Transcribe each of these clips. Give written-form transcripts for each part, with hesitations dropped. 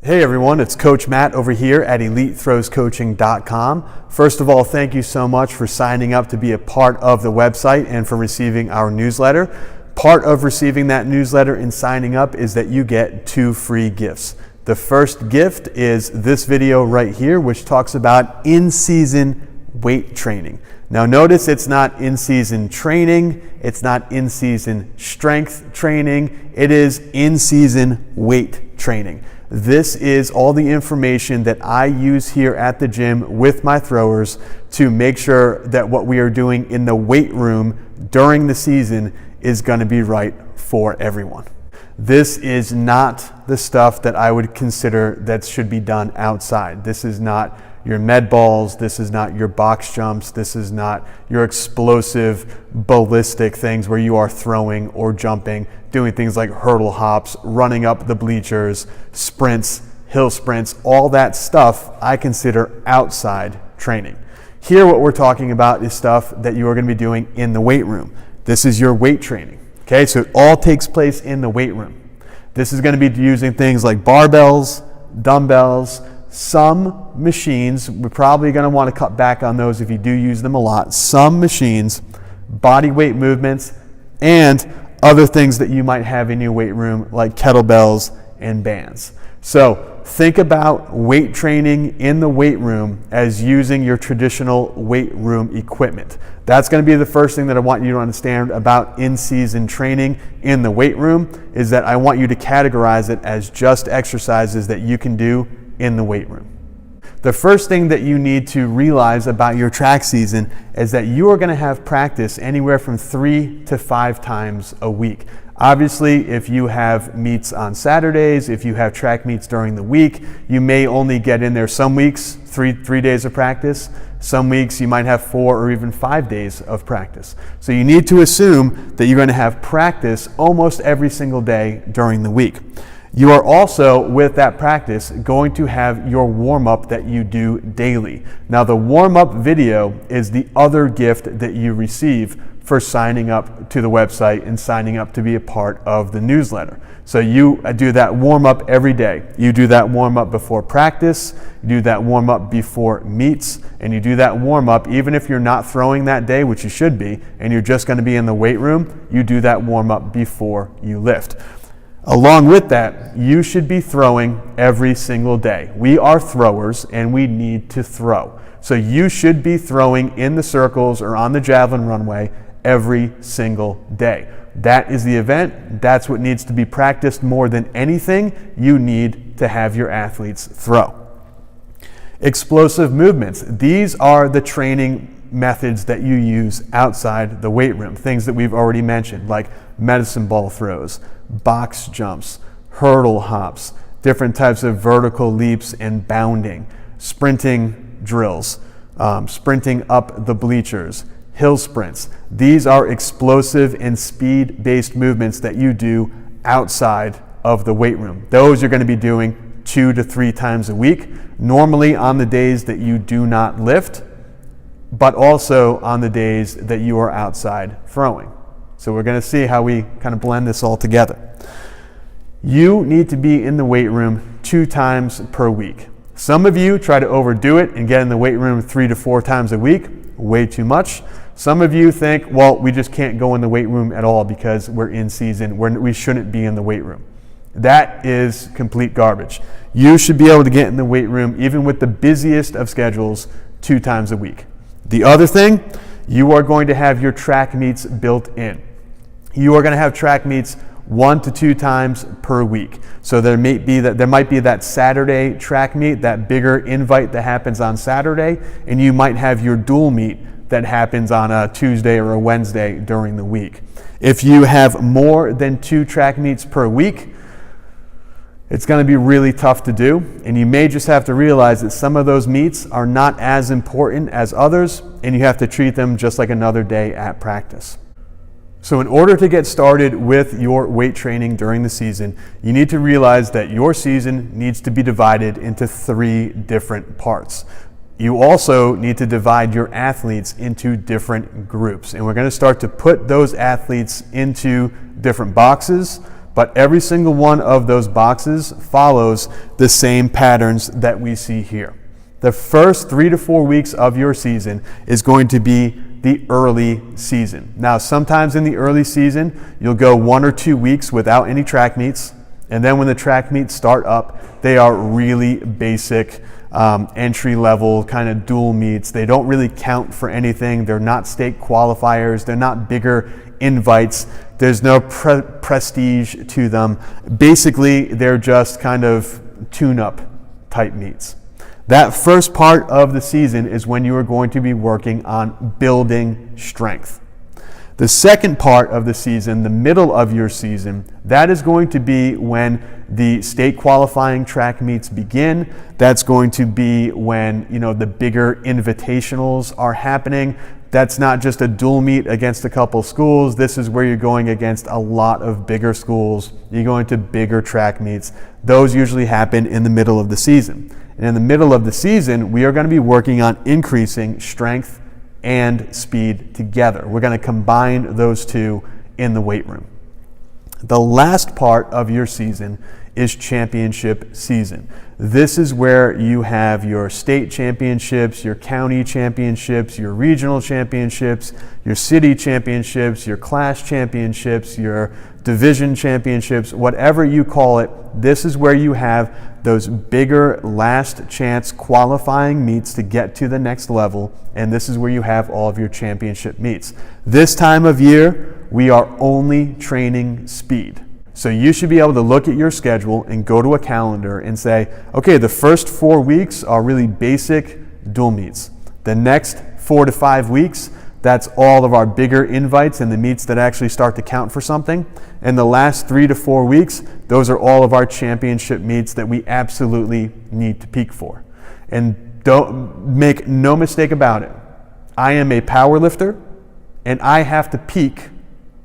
Hey everyone, it's Coach Matt over here at EliteThrowsCoaching.com. First of all, thank you so much for signing up to be a part of the website and for receiving our newsletter. Part of receiving that newsletter and signing up is that you get 2 free gifts. The first gift is this video right here, which talks about in-season weight training. Now notice it's not in-season training, it's not in-season strength training, it is in-season weight training. This is all the information that I use here at the gym with my throwers to make sure that what we are doing in the weight room during the season is going to be right for everyone. This is not the stuff that I would consider that should be done outside. This is not your med balls, this is not your box jumps, this is not your explosive ballistic things where you are throwing or jumping, doing things like hurdle hops, running up the bleachers, sprints, hill sprints, all that stuff I consider outside training. Here what we're talking about is stuff that you are going to be doing in the weight room. This is your weight training. Okay, so it all takes place in the weight room. This is going to be using things like barbells, dumbbells, some machines. We're probably going to want to cut back on those if you do use them a lot. Some machines, body weight movements, and other things that you might have in your weight room like kettlebells and bands. So think about weight training in the weight room as using your traditional weight room equipment. That's going to be the first thing that I want you to understand about in-season training in the weight room, is that I want you to categorize it as just exercises that you can do in the weight room. The first thing that you need to realize about your track season is that you are going to have practice anywhere from 3 to 5 times a week. Obviously, if you have meets on Saturdays, if you have track meets during the week, you may only get in there some weeks, three days of practice. Some weeks you might have 4 or even 5 days of practice. So you need to assume that you're going to have practice almost every single day during the week. You are also, with that practice, going to have your warm-up that you do daily. Now, the warm-up video is the other gift that you receive for signing up to the website and signing up to be a part of the newsletter. So you do that warm-up every day. You do that warm-up before practice, you do that warm-up before meets, and you do that warm-up even if you're not throwing that day, which you should be, and you're just going to be in the weight room, you do that warm-up before you lift. Along with that, you should be throwing every single day. We are throwers and we need to throw. So you should be throwing in the circles or on the javelin runway every single day. That is the event. That's what needs to be practiced more than anything. You need to have your athletes throw. Explosive movements. These are the training methods that you use outside the weight room. Things that we've already mentioned, like medicine ball throws, box jumps, hurdle hops, different types of vertical leaps and bounding, sprinting drills, sprinting up the bleachers, hill sprints. These are explosive and speed-based movements that you do outside of the weight room. Those you're going to be doing 2 to 3 times a week, normally on the days that you do not lift, but also on the days that you are outside throwing. So we're going to see how we kind of blend this all together. You need to be in the weight room 2 times per week. Some of you try to overdo it and get in the weight room 3 to 4 times a week, way too much. Some of you think, well, we just can't go in the weight room at all because we're in season, we shouldn't be in the weight room. That is complete garbage. You should be able to get in the weight room, even with the busiest of schedules, 2 times a week. The other thing, you are going to have your track meets built in. You are going to have track meets 1 to 2 times per week. So there might be that Saturday track meet, that bigger invite that happens on Saturday, and you might have your dual meet that happens on a Tuesday or a Wednesday during the week. If you have more than 2 track meets per week, it's going to be really tough to do, and you may just have to realize that some of those meets are not as important as others, and you have to treat them just like another day at practice. So in order to get started with your weight training during the season, you need to realize that your season needs to be divided into 3 different parts. You also need to divide your athletes into different groups, and we're going to start to put those athletes into different boxes But every single one of those boxes follows the same patterns that we see here. The first 3 to 4 weeks of your season is going to be the early season. Now, sometimes in the early season, you'll go 1 or 2 weeks without any track meets. And then when the track meets start up, they are really basic, entry-level kind of dual meets. They don't really count for anything. They're not state qualifiers. They're not bigger invites. There's no prestige to them. Basically, they're just kind of tune-up type meets. That first part of the season is when you are going to be working on building strength. The second part of the season, the middle of your season, that is going to be when the state qualifying track meets begin. That's going to be when, the bigger invitationals are happening. That's not just a dual meet against a couple schools. This is where you're going against a lot of bigger schools. You're going to bigger track meets. Those usually happen in the middle of the season. And in the middle of the season, we are going to be working on increasing strength and speed together. We're going to combine those two in the weight room. The last part of your season is championship season. This is where you have your state championships, your county championships, your regional championships, your city championships, your class championships, your division championships, whatever you call it. This is where you have those bigger last chance qualifying meets to get to the next level, and this is where you have all of your championship meets. This time of year, we are only training speed. So you should be able to look at your schedule and go to a calendar and say, okay, the first 4 weeks are really basic dual meets. The next 4 to 5 weeks, that's all of our bigger invites and the meets that actually start to count for something. And the last 3 to 4 weeks, those are all of our championship meets that we absolutely need to peak for. And don't make no mistake about it. I am a power lifter and I have to peak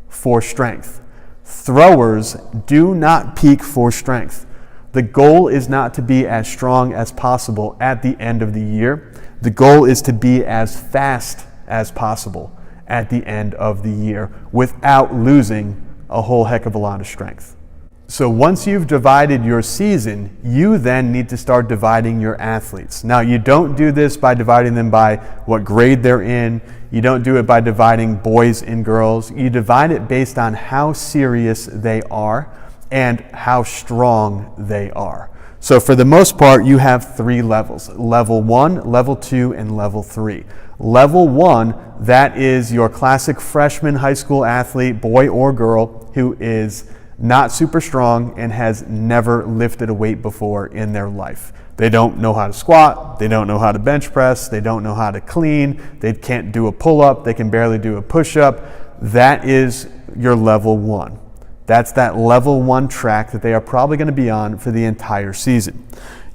for strength. Throwers do not peak for strength. The goal is not to be as strong as possible at the end of the year. The goal is to be as fast as possible at the end of the year without losing a whole heck of a lot of strength. So once you've divided your season, you then need to start dividing your athletes. Now, you don't do this by dividing them by what grade they're in. You don't do it by dividing boys and girls. You divide it based on how serious they are and how strong they are. So for the most part, you have 3 levels: level 1, level 2, and level 3. Level 1, that is your classic freshman high school athlete, boy or girl, who is not super strong and has never lifted a weight before in their life. They don't know how to squat, they don't know how to bench press, they don't know how to clean, they can't do a pull-up, they can barely do a push-up. That is your level 1. That's that level 1 track that they are probably going to be on for the entire season.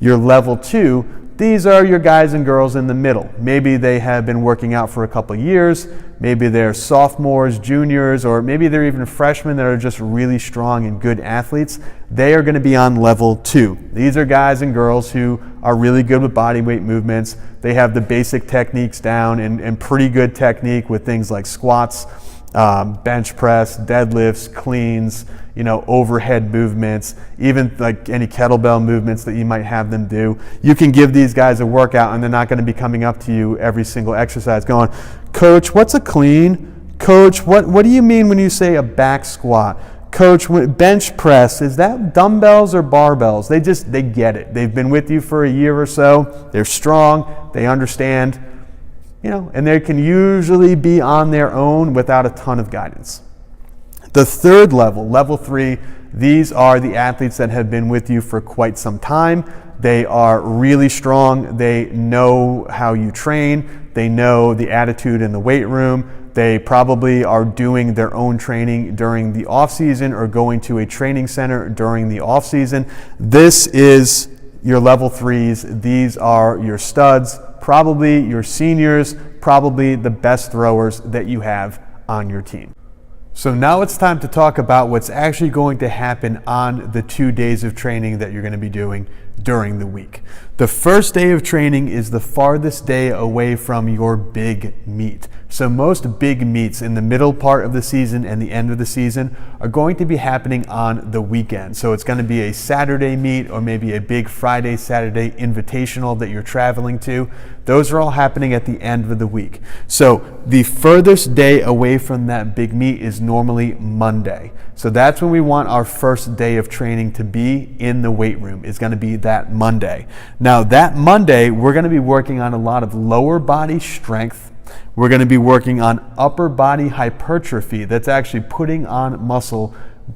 Your level 2, these are your guys and girls in the middle. Maybe they have been working out for a couple years, maybe they're sophomores, juniors, or maybe they're even freshmen that are just really strong and good athletes. They are going to be on level 2. These are guys and girls who are really good with body weight movements. They have the basic techniques down and pretty good technique with things like squats, bench press, deadlifts, cleans, overhead movements, even like any kettlebell movements that you might have them do. You can give these guys a workout and they're not going to be coming up to you every single exercise going, "Coach, what's a clean? Coach, what do you mean when you say a back squat? Coach, bench press, is that dumbbells or barbells?" They get it. They've been with you for a year or so. They're strong. They understand. And they can usually be on their own without a ton of guidance. The third level, level 3, these are the athletes that have been with you for quite some time. They are really strong. They know how you train. They know the attitude in the weight room. They probably are doing their own training during the off season or going to a training center during the off season. This is your level 3s. These are your studs, probably your seniors, probably the best throwers that you have on your team. So now it's time to talk about what's actually going to happen on the 2 days of training that you're going to be doing during the week. The first day of training is the farthest day away from your big meet. So most big meets in the middle part of the season and the end of the season are going to be happening on the weekend. So it's going to be a Saturday meet or maybe a big Friday, Saturday invitational that you're traveling to. Those are all happening at the end of the week. So the furthest day away from that big meet is normally Monday. So that's when we want our first day of training to be in the weight room. It's going to be that Monday. Now that Monday, we're going to be working on a lot of lower body strength. We're going to be working on upper body hypertrophy. That's actually putting on muscle,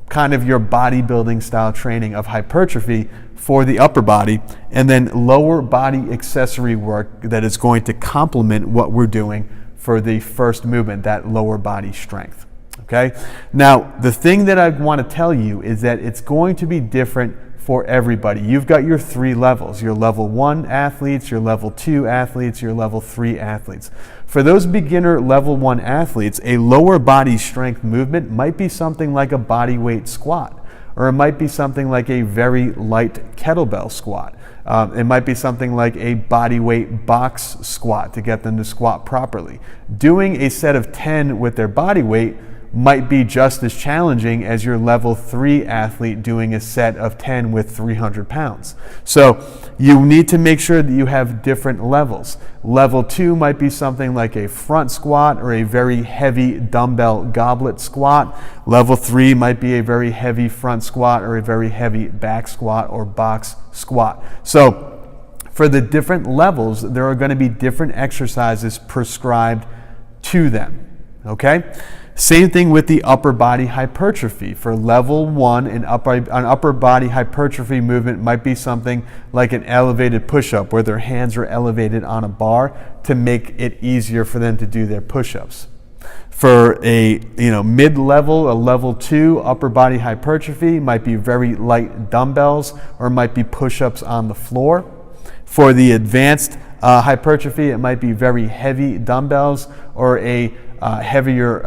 kind of your bodybuilding style training of hypertrophy for the upper body, and then lower body accessory work that is going to complement what we're doing for the first movement, that lower body strength. Okay? Now, the thing that I want to tell you is that it's going to be different for everybody. You've got your 3 levels, your level 1 athletes, your level 2 athletes, your level 3 athletes. For those beginner level 1 athletes, a lower body strength movement might be something like a body weight squat, or it might be something like a very light kettlebell squat. It might be something like a body weight box squat to get them to squat properly. Doing a set of 10 with their body weight might be just as challenging as your level 3 athlete doing a set of 10 with 300 pounds. So you need to make sure that you have different levels. Level 2 might be something like a front squat or a very heavy dumbbell goblet squat. Level 3 might be a very heavy front squat or a very heavy back squat or box squat. So for the different levels, there are going to be different exercises prescribed to them. Okay? Same thing with the upper body hypertrophy. For level 1, an upper body hypertrophy movement might be something like an elevated push-up where their hands are elevated on a bar to make it easier for them to do their push-ups. For a mid-level, a level 2 upper body hypertrophy might be very light dumbbells or might be push-ups on the floor. For the advanced hypertrophy, it might be very heavy dumbbells or a heavier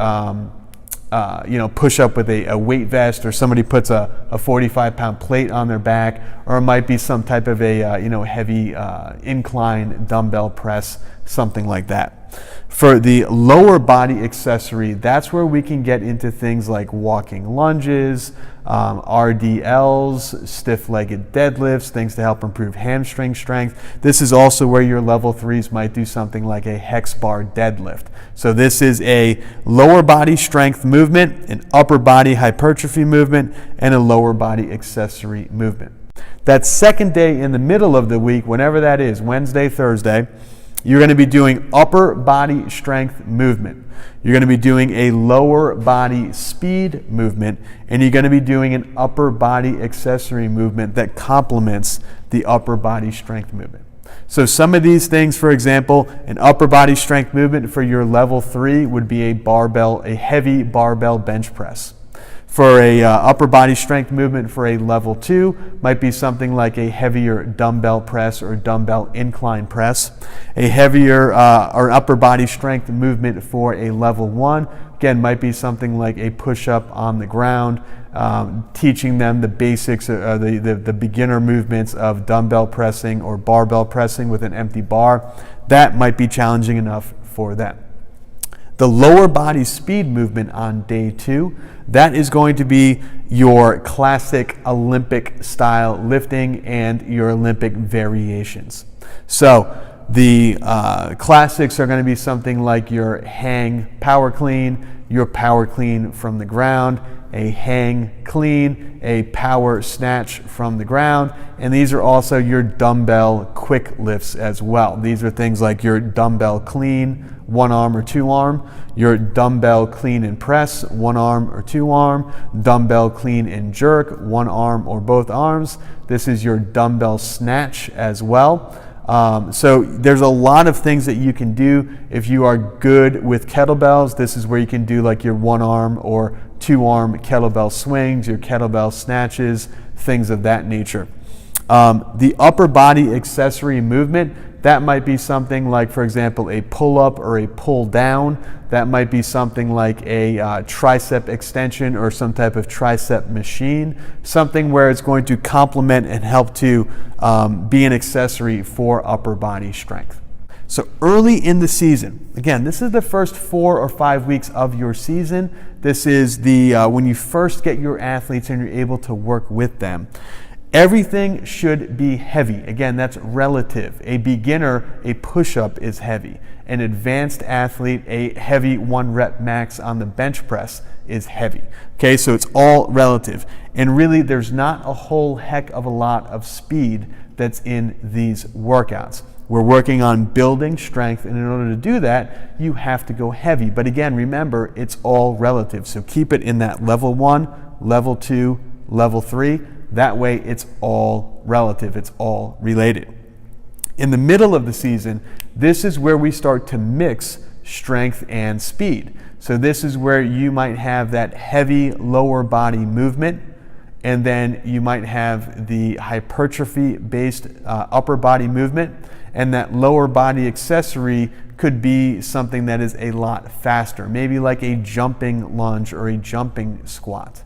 push up with a weight vest, or somebody puts a 45-pound plate on their back, or it might be some type of a heavy incline dumbbell press, something like that. For the lower body accessory, that's where we can get into things like walking lunges, RDLs, stiff-legged deadlifts, things to help improve hamstring strength. This is also where your level 3s might do something like a hex bar deadlift. So this is a lower body strength movement, an upper body hypertrophy movement, and a lower body accessory movement. That second day in the middle of the week, whenever that is, Wednesday, Thursday, you're going to be doing upper body strength movement. You're going to be doing a lower body speed movement, and you're going to be doing an upper body accessory movement that complements the upper body strength movement. So some of these things, for example, an upper body strength movement for your level 3 would be a heavy barbell bench press. For a upper body strength movement for a level 2 might be something like a heavier dumbbell press or dumbbell incline press. A heavier or upper body strength movement for a level 1, again, might be something like a push-up on the ground, teaching them the basics, the beginner movements of dumbbell pressing or barbell pressing with an empty bar. That might be challenging enough for them. The lower body speed movement on day 2, that is going to be your classic Olympic style lifting and your Olympic variations. So the classics are going to be something like your hang power clean, your power clean from the ground, a hang clean, a power snatch from the ground, and these are also your dumbbell quick lifts as well. These are things like your dumbbell clean, 1 arm or 2 arm, your dumbbell clean and press, 1 arm or 2 arm, dumbbell clean and jerk, 1 arm or both arms. This is your dumbbell snatch as well. So there's a lot of things that you can do. If you are good with kettlebells, this is where you can do like your 1 arm or 2 arm kettlebell swings, your kettlebell snatches, things of that nature. The upper body accessory movement, that might be something like, for example, a pull-up or a pull-down. That might be something like a tricep extension or some type of tricep machine, something where it's going to complement and help to be an accessory for upper body strength. So early in the season, again, this is the first 4 or 5 weeks of your season. This is the when you first get your athletes and you're able to work with them. Everything should be heavy. Again, that's relative. A beginner, a push-up is heavy. An advanced athlete, a heavy 1 rep max on the bench press is heavy. Okay, so it's all relative. And really, there's not a whole heck of a lot of speed that's in these workouts. We're working on building strength, and in order to do that, you have to go heavy. But again, remember, it's all relative. So keep it in that level 1, level 2, level 3. That way, it's all relative. It's all related. In the middle of the season, this is where we start to mix strength and speed. So this is where you might have that heavy lower body movement, and then you might have the hypertrophy-based upper body movement, and that lower body accessory could be something that is a lot faster, maybe like a jumping lunge or a jumping squat.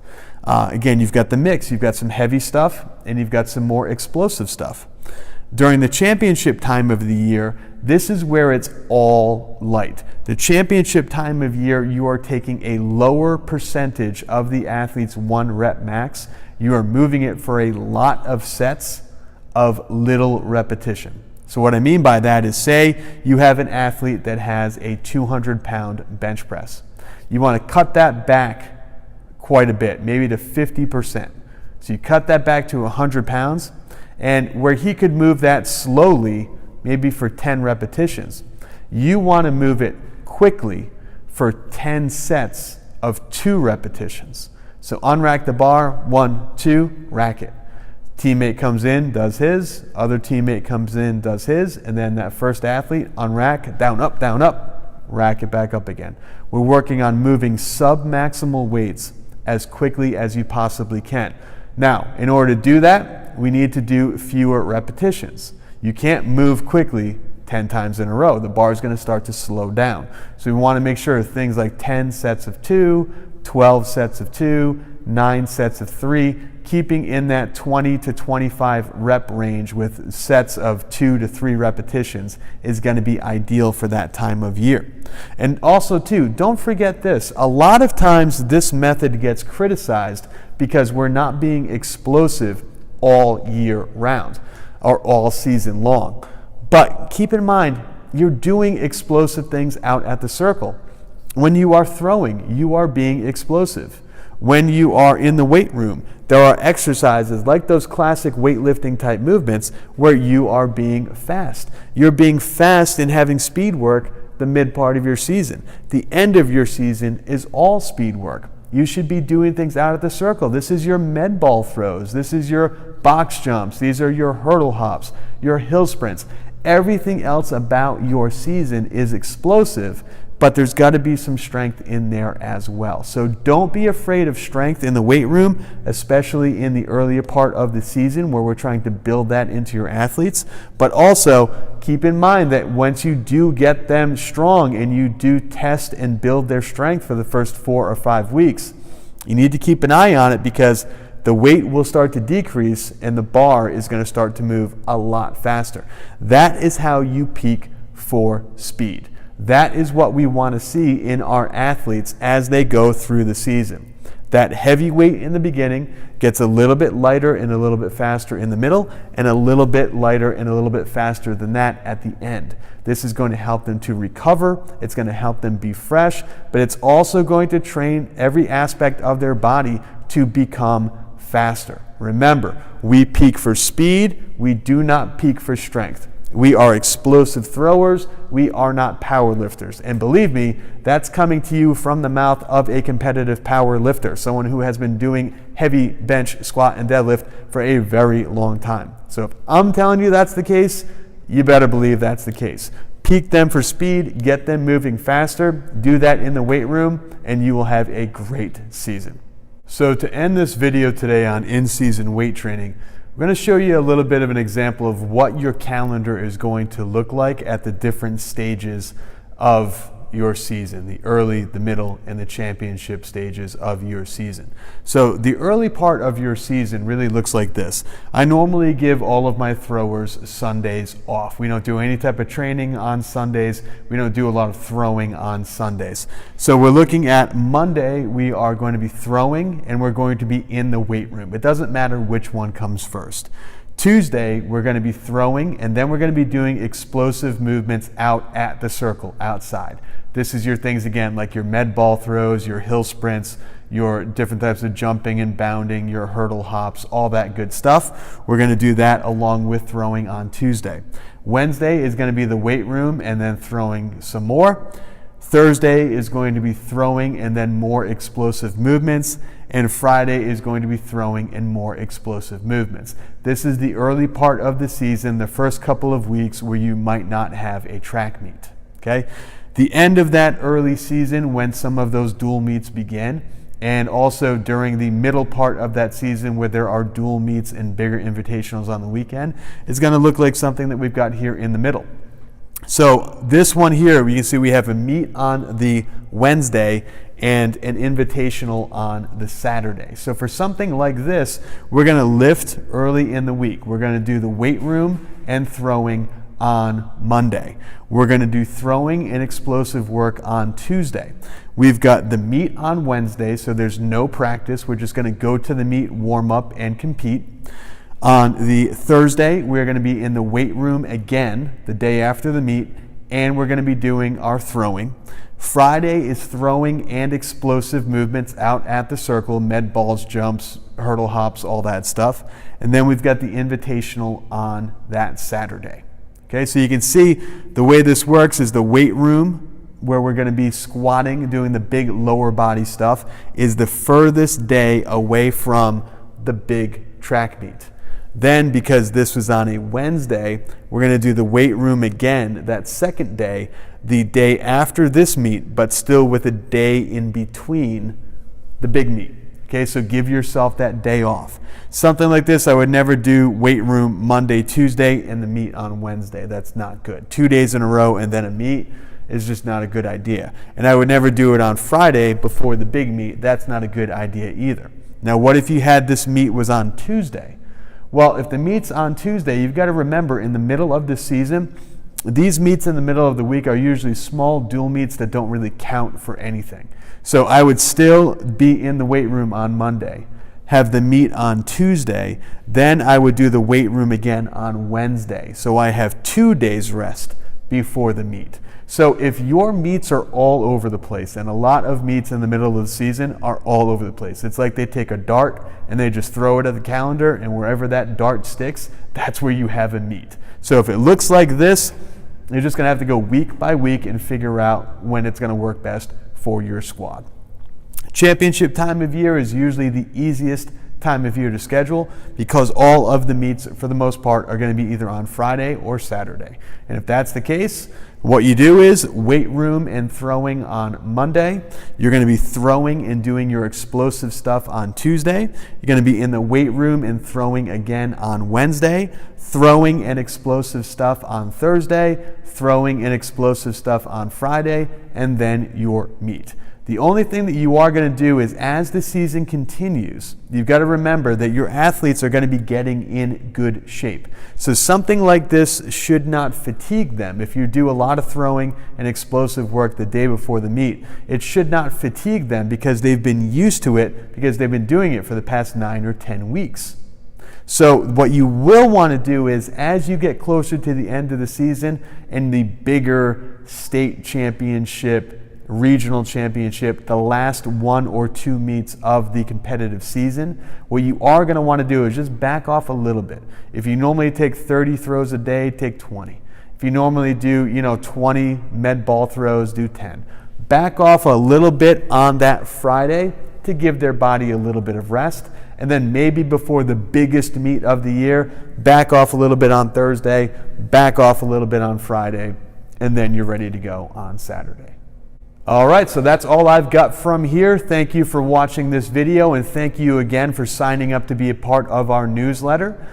Again, you've got the mix. You've got some heavy stuff and you've got some more explosive stuff. During the championship time of the year, this is where it's all light. The championship time of year, you are taking a lower percentage of the athlete's 1 rep max. You are moving it for a lot of sets of little repetition. So what I mean by that is, say you have an athlete that has a 200-pound bench press. You want to cut that back quite a bit, maybe to 50%. So you cut that back to 100 pounds, and where he could move that slowly, maybe for 10 repetitions, you want to move it quickly for 10 sets of 2 repetitions. So unrack the bar, 1, 2, rack it. Teammate comes in, does his, other teammate comes in, does his, and then that first athlete, unrack, down, up, rack it back up again. We're working on moving sub-maximal weights as quickly as you possibly can. Now, in order to do that, we need to do fewer repetitions. You can't move quickly 10 times in a row. The bar is going to start to slow down. So we want to make sure things like 10 sets of 2, 12 sets of 2, 9 sets of 3, keeping in that 20 to 25 rep range with sets of 2 to 3 repetitions is going to be ideal for that time of year. And also too, don't forget this. A lot of times this method gets criticized because we're not being explosive all year round or all season long. But keep in mind, you're doing explosive things out at the circle. When you are throwing, you are being explosive. When you are in the weight room, there are exercises like those classic weightlifting type movements where you are being fast. You're being fast and having speed work the mid part of your season. The end of your season is all speed work. You should be doing things out at the circle. This is your med ball throws. This is your box jumps. These are your hurdle hops, your hill sprints. Everything else about your season is explosive, but there's got to be some strength in there as well. So don't be afraid of strength in the weight room, especially in the earlier part of the season where we're trying to build that into your athletes. But also keep in mind that once you do get them strong and you do test and build their strength for the first 4 or 5 weeks, you need to keep an eye on it because the weight will start to decrease and the bar is going to start to move a lot faster. That is how you peak for speed. That is what we want to see in our athletes as they go through the season. That heavy weight in the beginning gets a little bit lighter and a little bit faster in the middle, and a little bit lighter and a little bit faster than that at the end. This is going to help them to recover, it's going to help them be fresh, but it's also going to train every aspect of their body to become faster. Remember, we peak for speed, we do not peak for strength. We are explosive throwers. We are not power lifters. And believe me, that's coming to you from the mouth of a competitive power lifter, someone who has been doing heavy bench, squat, and deadlift for a very long time. So if I'm telling you that's the case, you better believe that's the case. Peak them for speed, get them moving faster, do that in the weight room, and you will have a great season. So to end this video today on in-season weight training, We're going to show you a little bit of an example of what your calendar is going to look like at the different stages of your season, the early, the middle, and the championship stages of your season. So the early part of your season really looks like this. I normally give all of my throwers Sundays off. We don't do any type of training on Sundays. We don't do a lot of throwing on Sundays. So we're looking at Monday, we are going to be throwing and we're going to be in the weight room. It doesn't matter which one comes first. Tuesday, we're going to be throwing, and then we're going to be doing explosive movements out at the circle, outside. This is your things, again, like your med ball throws, your hill sprints, your different types of jumping and bounding, your hurdle hops, all that good stuff. We're going to do that along with throwing on Tuesday. Wednesday is going to be the weight room and then throwing some more. Thursday is going to be throwing and then more explosive movements. And Friday is going to be throwing and more explosive movements. This is the early part of the season, the first couple of weeks where you might not have a track meet. Okay? The end of that early season, when some of those dual meets begin, and also during the middle part of that season where there are dual meets and bigger invitationals on the weekend, is going to look like something that we've got here in the middle. So this one here, you can see we have a meet on the Wednesday and an invitational on the Saturday. So for something like this, we're going to lift early in the week. We're going to do the weight room and throwing on Monday. We're going to do throwing and explosive work on Tuesday. We've got the meet on Wednesday, so there's no practice. We're just going to go to the meet, warm up, and compete. On the Thursday, we're going to be in the weight room again, the day after the meet, and we're going to be doing our throwing. Friday is throwing and explosive movements out at the circle, med balls, jumps, hurdle hops, all that stuff. And then we've got the invitational on that Saturday. Okay, so you can see the way this works is the weight room, where we're going to be squatting, doing the big lower body stuff, is the furthest day away from the big track meet. Then, because this was on a Wednesday, we're going to do the weight room again that second day, the day after this meet, but still with a day in between the big meet. Okay, so give yourself that day off. Something like this, I would never do weight room Monday, Tuesday, and the meet on Wednesday. That's not good. 2 days in a row and then a meet is just not a good idea. And I would never do it on Friday before the big meet. That's not a good idea either. Now, what if you had this meet was on Tuesday? Well, if the meet's on Tuesday, you've got to remember in the middle of the season, these meets in the middle of the week are usually small dual meets that don't really count for anything. So I would still be in the weight room on Monday, have the meet on Tuesday, then I would do the weight room again on Wednesday. So I have 2 days rest before the meet. So if your meets are all over the place, and a lot of meets in the middle of the season are all over the place, it's like they take a dart and they just throw it at the calendar, and wherever that dart sticks, that's where you have a meet. So if it looks like this, you're just going to have to go week by week and figure out when it's going to work best for your squad. Championship time of year is usually the easiest time of year to schedule because all of the meets, for the most part, are going to be either on Friday or Saturday. And if that's the case, what you do is weight room and throwing on Monday. You're going to be throwing and doing your explosive stuff on Tuesday. You're going to be in the weight room and throwing again on Wednesday. Throwing and explosive stuff on Thursday. Throwing and explosive stuff on Friday. And then your meet. The only thing that you are going to do is, as the season continues, you've got to remember that your athletes are going to be getting in good shape. So something like this should not fatigue them. If you do a lot of throwing and explosive work the day before the meet, it should not fatigue them because they've been used to it, because they've been doing it for the past 9 or 10 weeks. So what you will want to do is, as you get closer to the end of the season and the bigger state championship, regional championship, the last 1 or 2 meets of the competitive season, what you are going to want to do is just back off a little bit. If you normally take 30 throws a day, take 20. If you normally do, 20 med ball throws, do 10. Back off a little bit on that Friday to give their body a little bit of rest. And then maybe before the biggest meet of the year, back off a little bit on Thursday, back off a little bit on Friday, and then you're ready to go on Saturday. All right, so that's all I've got from here. Thank you for watching this video, and thank you again for signing up to be a part of our newsletter.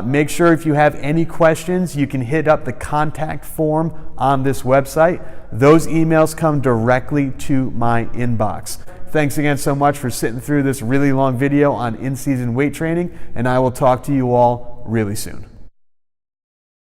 Make sure if you have any questions, you can hit up the contact form on this website. Those emails come directly to my inbox. Thanks again so much for sitting through this really long video on in-season weight training, and I will talk to you all really soon.